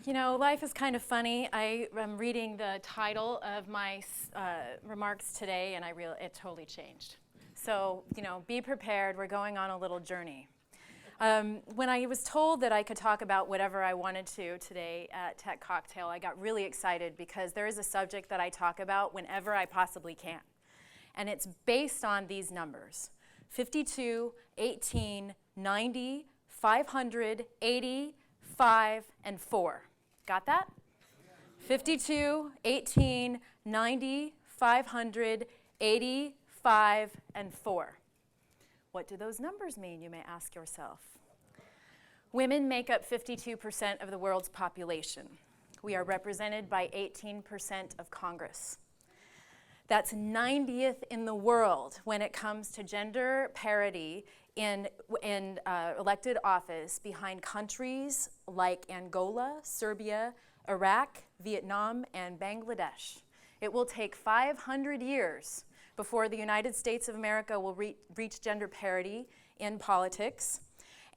You know, life is kind of funny. I am reading the title of my remarks today, and it totally changed. So, you know, be prepared. We're going on a little journey. When I was told that I could talk about whatever I wanted to today at Tech Cocktail, I got really excited because there is a subject that I talk about whenever I possibly can. And it's based on these numbers: 52, 18, 90, 500, 80, 5, and 4. Got that? 52, 18, 90, 500, 80, 5, and 4. What do those numbers mean, you may ask yourself? Women make up 52% of the world's population. We are represented by 18% of Congress. That's 90th in the world when it comes to gender parity in elected office, behind countries like Angola, Serbia, Iraq, Vietnam, and Bangladesh. It will take 500 years before the United States of America will reach gender parity in politics.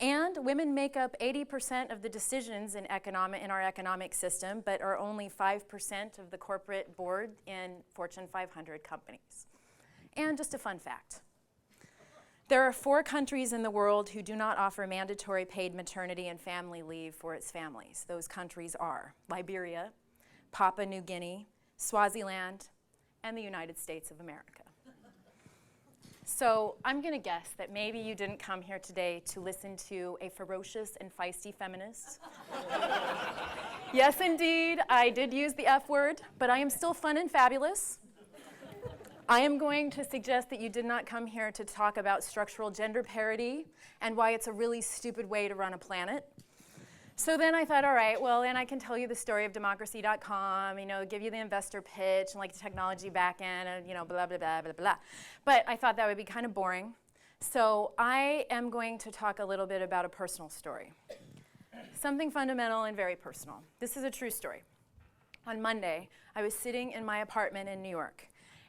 And women make up 80% of the decisions in our economic system, but are only 5% of the corporate board in Fortune 500 companies. And just a fun fact. There are 4 countries in the world who do not offer mandatory paid maternity and family leave for its families. Those countries are Liberia, Papua New Guinea, Swaziland, and the United States of America. So I'm going to guess that maybe you didn't come here today to listen to a ferocious and feisty feminist. Yes, indeed, I did use the F word, but I am still fun and fabulous. I am going to suggest that you did not come here to talk about structural gender parity and why it's a really stupid way to run a planet. So then I thought, all right, well, then I can tell you the story of democracy.com, you know, give you the investor pitch and like the technology back end and, you know, blah, blah, blah, blah, blah. But I thought that would be kind of boring. So I am going to talk a little bit about a personal story. Something fundamental and very personal. This is a true story. On Monday, I was sitting in my apartment in New York,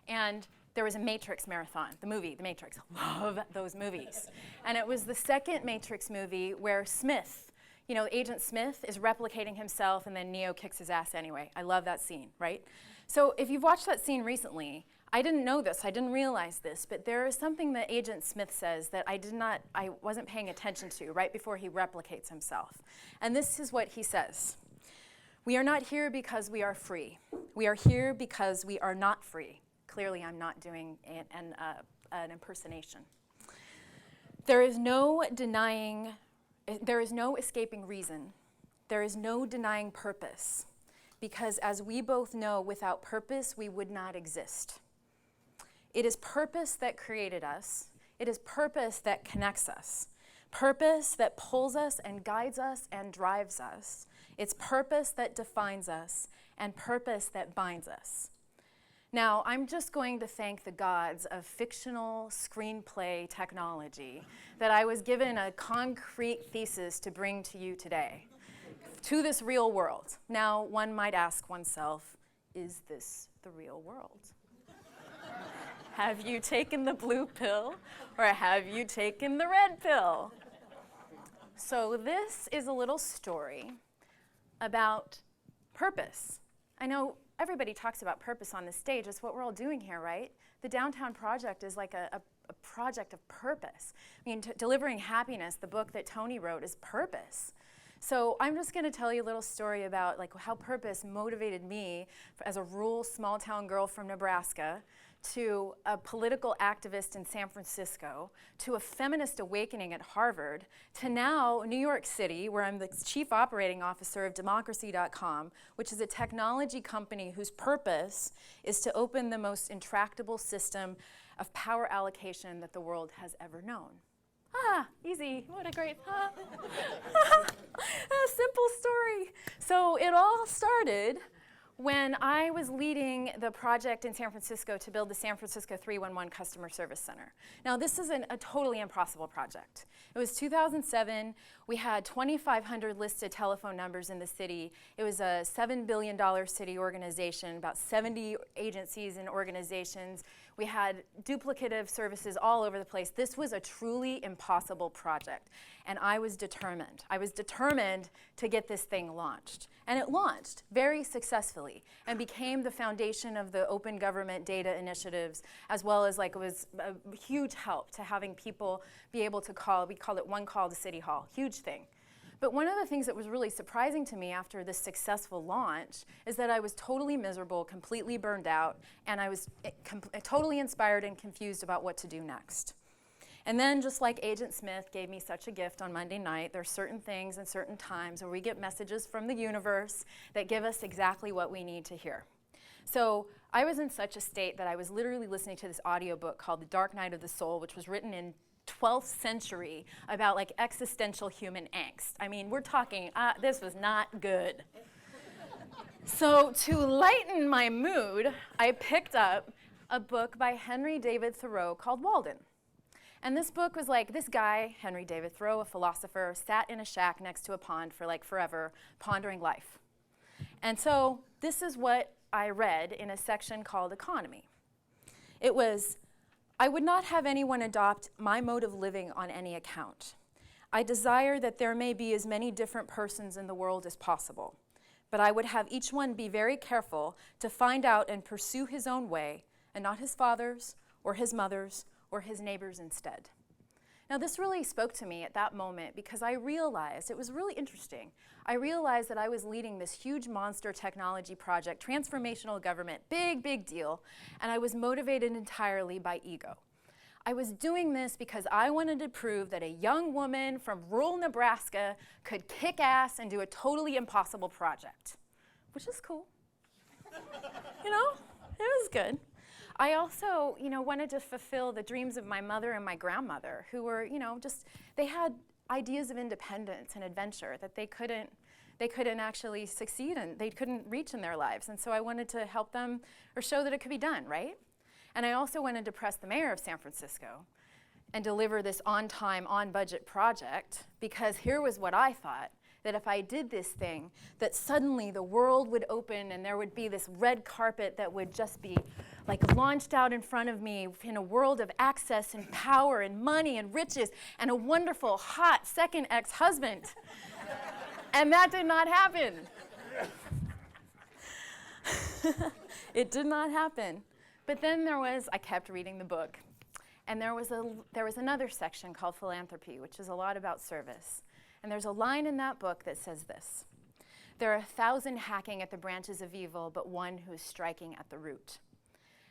and there was a Matrix marathon, the movie, The Matrix. Love those movies. And it was the second Matrix movie where Smith, you know, Agent Smith is replicating himself and then Neo kicks his ass anyway. I love that scene, right? So if you've watched that scene recently, I didn't know this, I didn't realize this, but there is something that Agent Smith says that I wasn't paying attention to right before he replicates himself. And this is what he says. We are not here because we are free. We are here because we are not free. Clearly, I'm not doing an impersonation. There is no escaping reason. There is no denying purpose. Because as we both know, without purpose, we would not exist. It is purpose that created us. It is purpose that connects us. Purpose that pulls us and guides us and drives us. It's purpose that defines us and purpose that binds us. Now, I'm just going to thank the gods of fictional screenplay technology that I was given a concrete thesis to bring to you today, to this real world. Now, one might ask oneself, is this the real world? Have you taken the blue pill or have you taken the red pill? So this is a little story about purpose. I know everybody talks about purpose on the stage. It's what we're all doing here, right? The Downtown Project is like a project of purpose. I mean, delivering happiness, the book that Tony wrote, is purpose. So I'm just going to tell you a little story about like how purpose motivated me as a rural small town girl from Nebraska, to a political activist in San Francisco, to a feminist awakening at Harvard, to now New York City, where I'm the chief operating officer of democracy.com, which is a technology company whose purpose is to open the most intractable system of power allocation that the world has ever known. Ah, easy, what a great, a simple story. So it all started when I was leading the project in San Francisco to build the San Francisco 311 Customer Service Center. Now, this is a totally impossible project. It was 2007. We had 2,500 listed telephone numbers in the city. It was a $7 billion city organization, about 70 agencies and organizations We had duplicative services all over the place. This was a truly impossible project, and I was determined. I was determined to get this thing launched. And it launched very successfully and became the foundation of the open government data initiatives, as well as it was a huge help to having people be able to call. We called it One Call to City Hall, huge thing. But one of the things that was really surprising to me after this successful launch is that I was totally miserable, completely burned out, and I was totally inspired and confused about what to do next. And then, just like Agent Smith gave me such a gift on Monday night, there's certain things and certain times where we get messages from the universe that give us exactly what we need to hear. So I was in such a state that I was literally listening to this audiobook called The Dark Night of the Soul, which was written in 12th century about existential human angst. I mean, we're talking, this was not good. So to lighten my mood, I picked up a book by Henry David Thoreau called Walden. And this book was this guy, Henry David Thoreau, a philosopher, sat in a shack next to a pond for forever, pondering life. And so this is what I read in a section called Economy. It was, I would not have anyone adopt my mode of living on any account. I desire that there may be as many different persons in the world as possible, but I would have each one be very careful to find out and pursue his own way, and not his father's, or his mother's, or his neighbor's instead. Now, this really spoke to me at that moment because I realized, it was really interesting, I realized that I was leading this huge monster technology project, transformational government, big deal, and I was motivated entirely by ego. I was doing this because I wanted to prove that a young woman from rural Nebraska could kick ass and do a totally impossible project, which is cool. You know, it was good. I also, wanted to fulfill the dreams of my mother and my grandmother, who were, they had ideas of independence and adventure that they couldn't actually succeed in, they couldn't reach in their lives. And so I wanted to help them or show that it could be done, right? And I also wanted to press the mayor of San Francisco and deliver this on-time, on-budget project, because here was what I thought, that if I did this thing, that suddenly the world would open and there would be this red carpet that would just be launched out in front of me in a world of access and power and money and riches and a wonderful, hot second ex-husband. And that did not happen. It did not happen. But then I kept reading the book. And there was another section called Philanthropy, which is a lot about service. And there's a line in that book that says this: there are 1,000 hacking at the branches of evil, but one who is striking at the root.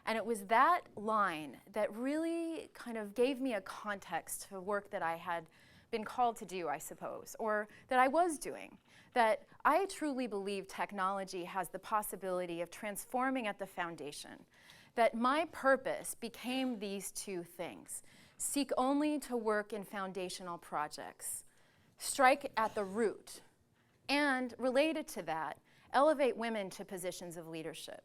And it was that line that really kind of gave me a context to work that I had been called to do, I suppose, or that I was doing. That I truly believe technology has the possibility of transforming at the foundation. That my purpose became these two things: seek only to work in foundational projects, strike at the root, and related to that, elevate women to positions of leadership.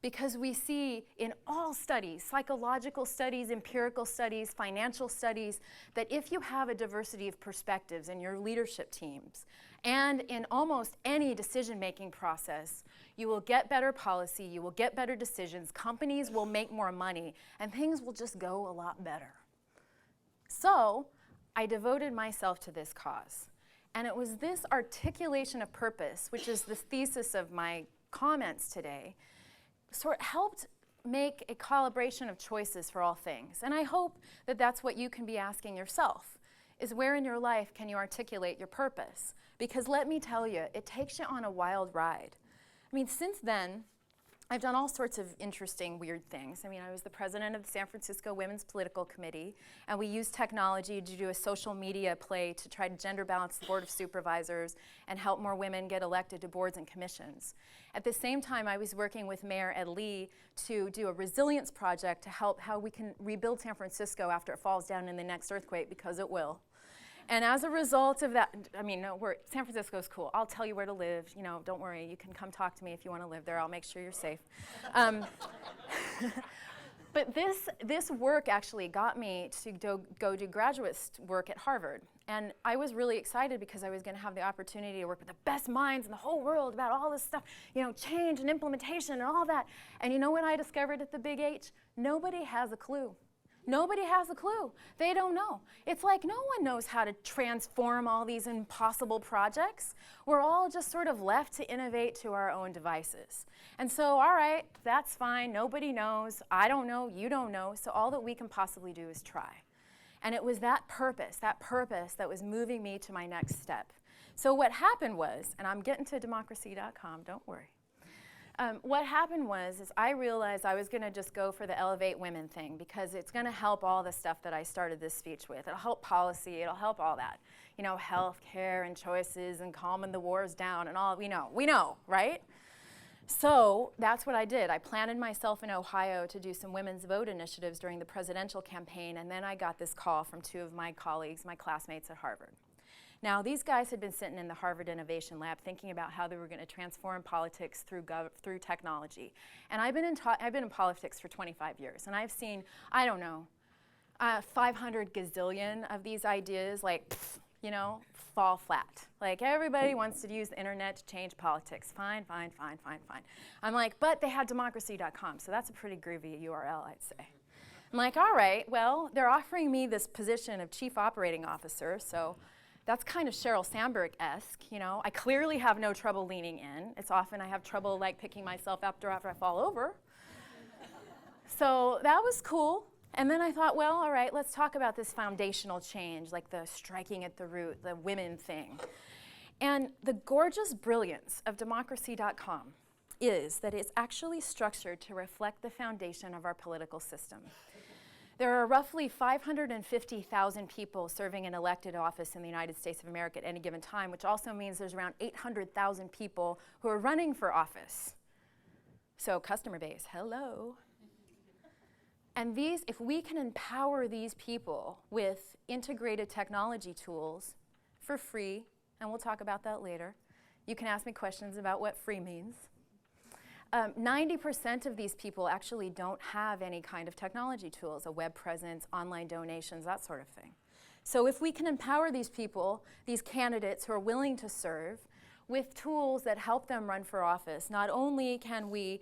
Because we see in all studies, psychological studies, empirical studies, financial studies, that if you have a diversity of perspectives in your leadership teams and in almost any decision-making process, you will get better policy, you will get better decisions, companies will make more money, and things will just go a lot better. So I devoted myself to this cause. And it was this articulation of purpose, which is the thesis of my comments today, sort of helped make a calibration of choices for all things. And I hope that that's what you can be asking yourself, is where in your life can you articulate your purpose? Because let me tell you, it takes you on a wild ride. I mean, since then, I've done all sorts of interesting, weird things. I mean, I was the president of the San Francisco Women's Political Committee, and we used technology to do a social media play to try to gender balance the Board of Supervisors and help more women get elected to boards and commissions. At the same time, I was working with Mayor Ed Lee to do a resilience project to help how we can rebuild San Francisco after it falls down in the next earthquake, because it will. And as a result of that, San Francisco's cool. I'll tell you where to live. Don't worry. You can come talk to me if you want to live there. I'll make sure you're safe. But this work actually got me to go do graduate work at Harvard. And I was really excited because I was going to have the opportunity to work with the best minds in the whole world about all this stuff, change and implementation and all that. And you know what I discovered at the Big H? Nobody has a clue. Nobody has a clue. They don't know. It's like no one knows how to transform all these impossible projects. We're all just sort of left to innovate to our own devices. And so, all right, that's fine. Nobody knows. I don't know. You don't know. So all that we can possibly do is try. And it was that purpose that was moving me to my next step. So what happened was, and I'm getting to democracy.com, don't worry. What happened was I realized I was going to just go for the Elevate Women thing because it's going to help all the stuff that I started this speech with. It'll help policy. It'll help all that. Health care and choices and calming the wars down and all. We know, right? So that's what I did. I planted myself in Ohio to do some women's vote initiatives during the presidential campaign, and then I got this call from two of my colleagues, my classmates at Harvard. Now, these guys had been sitting in the Harvard Innovation Lab thinking about how they were going to transform politics through technology. And I've been in politics for 25 years, and I've seen, 500 gazillion of these ideas, fall flat. Like, everybody wants to use the internet to change politics. Fine. I'm like, but they had democracy.com, so that's a pretty groovy URL, I'd say. I'm like, all right, well, they're offering me this position of chief operating officer, so that's kind of Sheryl Sandberg-esque, I clearly have no trouble leaning in. It's often I have trouble picking myself up after I fall over. So that was cool. And then I thought, well, all right, let's talk about this foundational change, like the striking at the root, the women thing. And the gorgeous brilliance of democracy.com is that it's actually structured to reflect the foundation of our political system. There are roughly 550,000 people serving in elected office in the United States of America at any given time, which also means there's around 800,000 people who are running for office. So customer base, hello. And if we can empower these people with integrated technology tools for free, and we'll talk about that later. You can ask me questions about what free means. 90% of these people actually don't have any kind of technology tools, a web presence, online donations, that sort of thing. So if we can empower these people, these candidates who are willing to serve, with tools that help them run for office, not only can we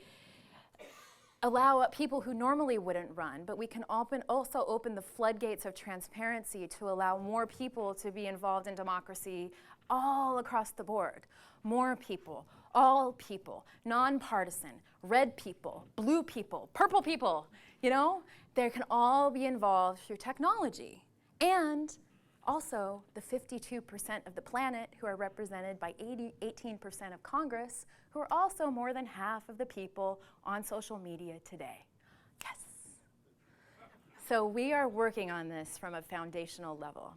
allow people who normally wouldn't run, but we can also open the floodgates of transparency to allow more people to be involved in democracy all across the board. More people, all people, nonpartisan, red people, blue people, purple people, they can all be involved through technology. And also the 52% of the planet who are represented by 18% of Congress, who are also more than half of the people on social media today. Yes. So we are working on this from a foundational level.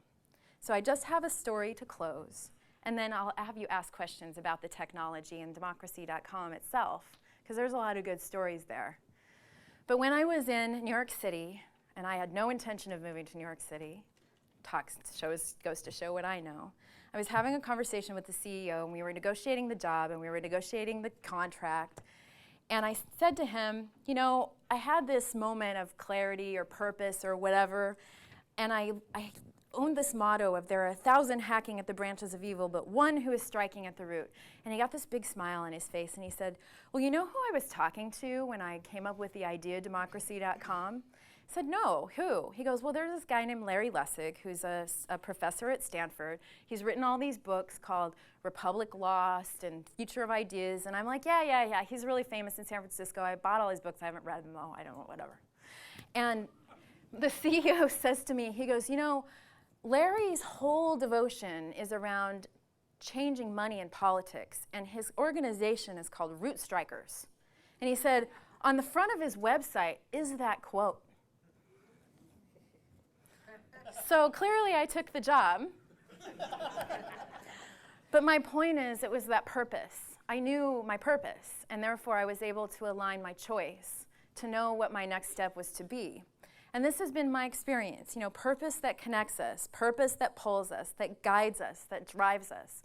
So I just have a story to close, and then I'll have you ask questions about the technology and democracy.com itself, because there's a lot of good stories there. But when I was in New York City, and I had no intention of moving to New York City, goes to show what I know. I was having a conversation with the CEO, and we were negotiating the job, and we were negotiating the contract. And I said to him, I had this moment of clarity or purpose or whatever, and I owned this motto of there are 1,000 hacking at the branches of evil, but one who is striking at the root. And he got this big smile on his face, and he said, well, you know who I was talking to when I came up with the idea democracy.com? I said, no, who? He goes, well, there's this guy named Larry Lessig, who's a professor at Stanford. He's written all these books called Republic Lost and Future of Ideas. And I'm like, yeah. He's really famous in San Francisco. I bought all his books. I haven't read them, though. I don't know, whatever. And the CEO says to me, he goes, Larry's whole devotion is around changing money in politics, and his organization is called Root Strikers. And he said, on the front of his website is that quote. So clearly I took the job. But my point is, it was that purpose. I knew my purpose, and therefore I was able to align my choice to know what my next step was to be. And this has been my experience, purpose that connects us, purpose that pulls us, that guides us, that drives us.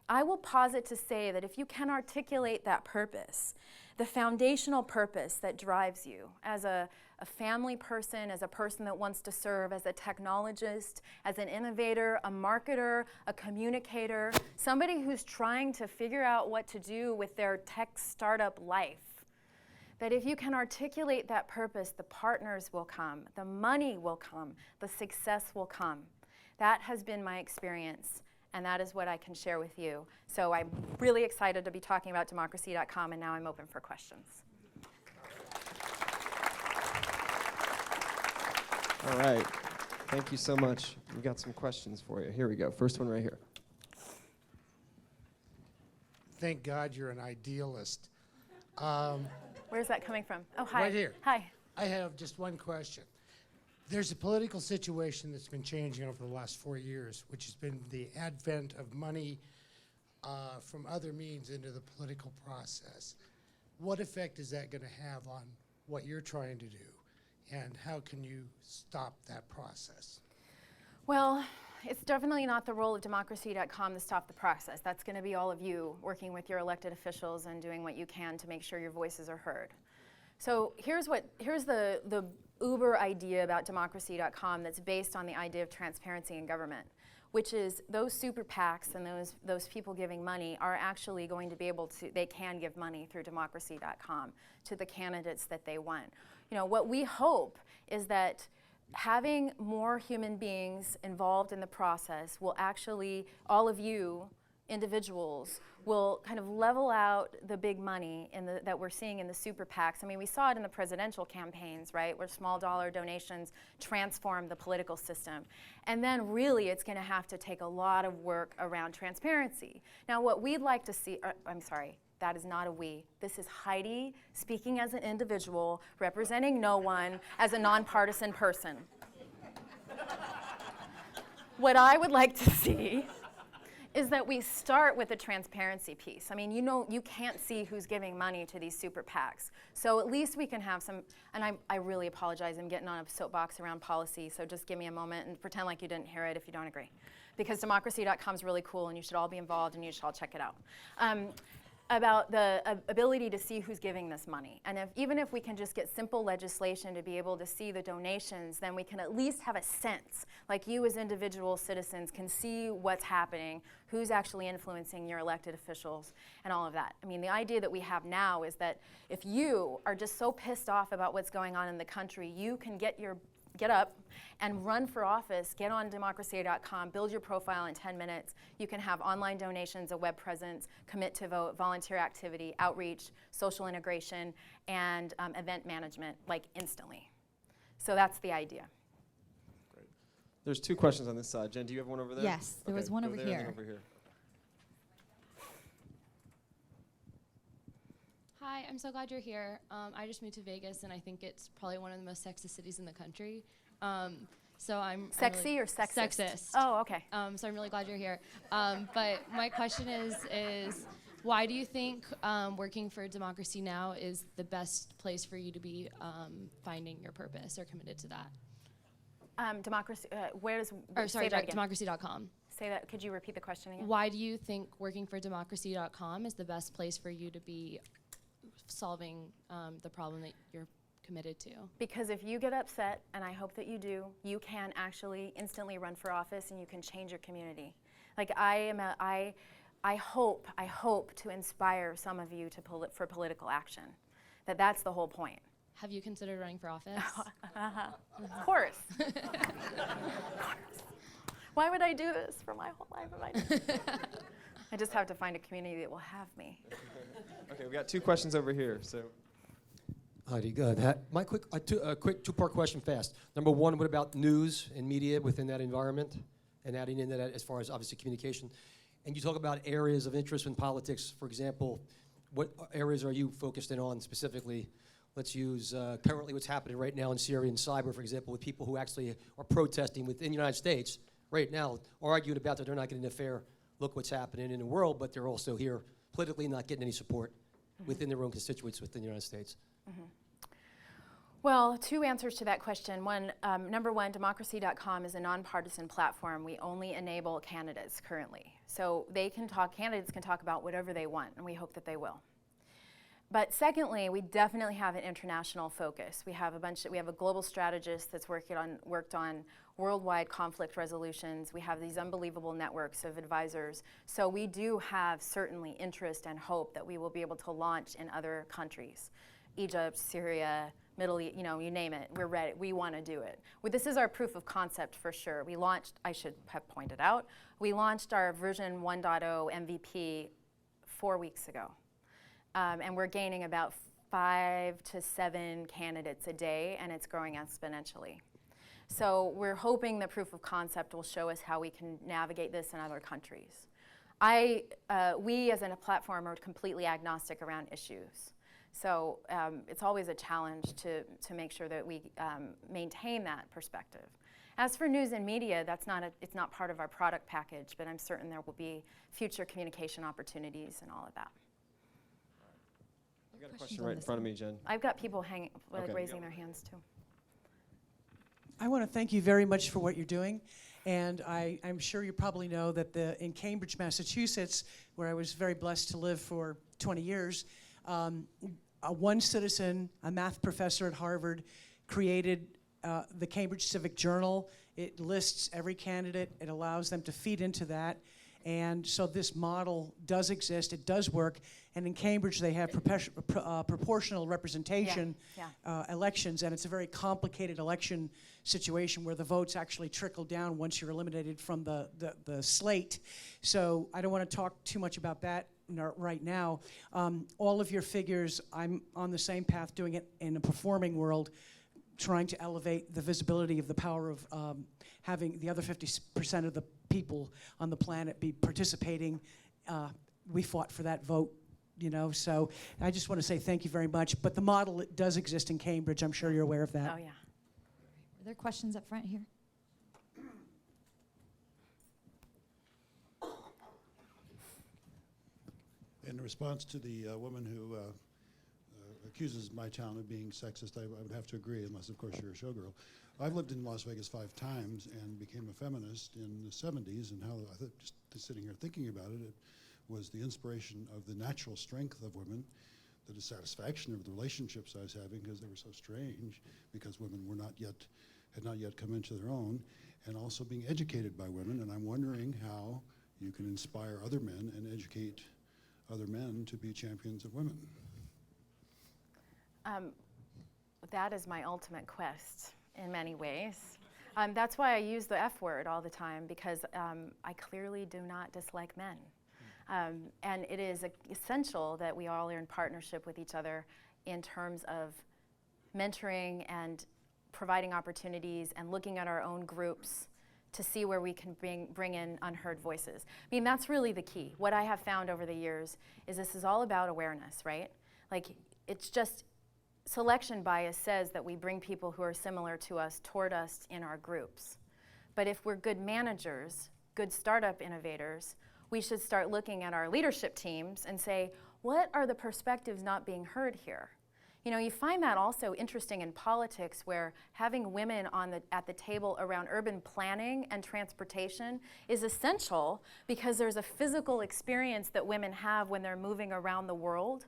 I will posit to say that if you can articulate that purpose, the foundational purpose that drives you as a family person, as a person that wants to serve, as a technologist, as an innovator, a marketer, a communicator, somebody who's trying to figure out what to do with their tech startup life, that if you can articulate that purpose, the partners will come, the money will come, the success will come. That has been my experience, and that is what I can share with you. So I'm really excited to be talking about democracy.com, and now I'm open for questions. All right. Thank you so much. We've got some questions for you. Here we go. First one right here. Thank God you're an idealist. Where's that coming from? Oh, hi. Right here. Hi. I have just one question. There's a political situation that's been changing over the last 4 years, which has been the advent of money from other means into the political process. What effect is that going to have on what you're trying to do? And how can you stop that process? Well, it's definitely not the role of democracy.com to stop the process. That's going to be all of you working with your elected officials and doing what you can to make sure your voices are heard. So here's the uber idea about democracy.com that's based on the idea of transparency in government, which is those super PACs and those people giving money are actually going to be able to, they can give money through democracy.com to the candidates that they want. You know, what we hope is that having more human beings involved in the process will actually, all of you individuals, will kind of level out the big money that we're seeing in the super PACs. I mean, we saw it in the presidential campaigns, right, where small dollar donations transform the political system. And then really it's going to have to take a lot of work around transparency. Now, what we'd like to see, I'm sorry, that is not a we. This is Heidi speaking as an individual, representing no one, as a nonpartisan person. What I would like to see is that we start with the transparency piece. I mean, you know, you can't see who's giving money to these super PACs. So at least we can have some, and I really apologize, I'm getting on a soapbox around policy, so just give me a moment and pretend like you didn't hear it if you don't agree. Because democracy.com is really cool and you should all be involved and you should all check it out. About the ability to see who's giving this money. And even if we can just get simple legislation to be able to see the donations, then we can at least have a sense, like you as individual citizens can see what's happening, who's actually influencing your elected officials, and all of that. I mean, the idea that we have now is that if you are just so pissed off about what's going on in the country, you can get up and run for office, get on democracy.com, build your profile in 10 minutes. You can have online donations, a web presence, commit to vote, volunteer activity, outreach, social integration, and event management, like instantly. So that's the idea. Great. There's two questions on this side. Jen, do you have one over there? Yes, there was one over here. And then over here. Hi, I'm so glad you're here. I just moved to Vegas, and I think it's probably one of the most sexist cities in the country. So I'm Sexy really or sexist? Sexist. Oh, okay. So I'm really glad you're here. But my question is why do you think working for democracy now is the best place for you to be finding your purpose or committed to that? Democracy, where does, Sorry, say that again. democracy.com. Say that, could you repeat the question again? Why do you think working for democracy.com is the best place for you to be solving the problem that you're committed to? Because if you get upset, and I hope that you do, you can actually instantly run for office and you can change your community. Like I hope to inspire some of you for political action. That's the whole point. Have you considered running for office? Of course. Of course. Why would I do this for my whole life? I just have to find a community that will have me. Okay, we got two questions over here. So, Heidi, good. My quick two-part question fast. Number one, what about news and media within that environment, and adding into that as far as obviously communication? And you talk about areas of interest in politics. For example, what areas are you focused in on specifically? Let's use currently what's happening right now in Syria and cyber, for example, with people who actually are protesting within the United States right now, arguing about that they're not getting a fair look what's happening in the world, but they're also here politically not getting any support within their own constituents within the United States. Well, two answers to that question. One, number one, democracy.com is a nonpartisan platform. We only enable candidates currently. So candidates can talk about whatever they want, and we hope that they will. But secondly, we definitely have an international focus. We have a global strategist that's worked on worldwide conflict resolutions. We have these unbelievable networks of advisors. So we do have certainly interest and hope that we will be able to launch in other countries. Egypt, Syria, Middle East, you name it, we're ready. We want to do it. Well, this is our proof of concept for sure. We launched, I should have pointed out, we launched our version 1.0 MVP 4 weeks ago. And we're gaining about 5 to 7 candidates a day, and it's growing exponentially. So we're hoping the proof of concept will show us how we can navigate this in other countries. We as a platform are completely agnostic around issues. So it's always a challenge to make sure that we maintain that perspective. As for news and media, it's not part of our product package, but I'm certain there will be future communication opportunities and all of that. I've got a question right in front of me, Jen. I've got people raising Yeah. their hands too. I want to thank you very much for what you're doing. And I'm sure you probably know that in Cambridge, Massachusetts, where I was very blessed to live for 20 years, one citizen, a math professor at Harvard, created the Cambridge Civic Journal. It lists every candidate. It allows them to feed into that. And so this model does exist. It does work. And in Cambridge, they have proportional representation elections. And it's a very complicated election situation where the votes actually trickle down once you're eliminated from the slate. So I don't want to talk too much about that right now. All of your figures, I'm on the same path doing it in a performing world, trying to elevate the visibility of the power of having the other 50% of the people on the planet be participating. We fought for that vote, so I just want to say thank you very much. But the model does exist in Cambridge. I'm sure you're aware of that. Oh, yeah. Are there questions up front here? In response to the woman who accuses my town of being sexist, I would have to agree, unless, of course, you're a showgirl. I've lived in Las Vegas 5 times and became a feminist in the 70s, and how just sitting here thinking about it, it was the inspiration of the natural strength of women, the dissatisfaction of the relationships I was having because they were so strange, because women had not yet come into their own, and also being educated by women. And I'm wondering how you can inspire other men and educate other men to be champions of women. That is my ultimate quest in many ways. That's why I use the F word all the time, because I clearly do not dislike men. And it is essential that we all are in partnership with each other in terms of mentoring and providing opportunities and looking at our own groups to see where we can bring in unheard voices. I mean, that's really the key. What I have found over the years is this is all about awareness, right? Like, it's just selection bias says that we bring people who are similar to us toward us in our groups. But if we're good managers, good startup innovators, we should start looking at our leadership teams and say, what are the perspectives not being heard here? You find that also interesting in politics, where having women at the table around urban planning and transportation is essential, because there's a physical experience that women have when they're moving around the world,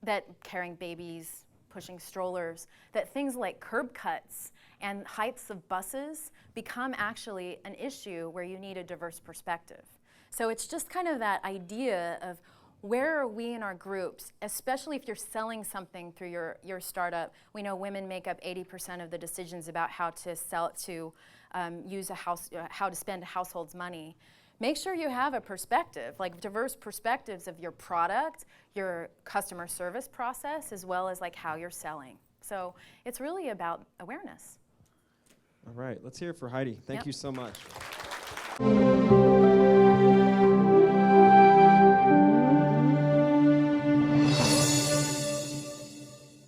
that carrying babies, pushing strollers, that things like curb cuts and heights of buses become actually an issue where you need a diverse perspective. So it's just kind of that idea of, where are we in our groups, especially if you're selling something through your startup. We know women make up 80% of the decisions about how to use a house, how to spend a household's money. Make sure you have a perspective, like diverse perspectives of your product, your customer service process, as well as like how you're selling. So it's really about awareness. All right, let's hear it for Heidi. Thank Yep. you so much.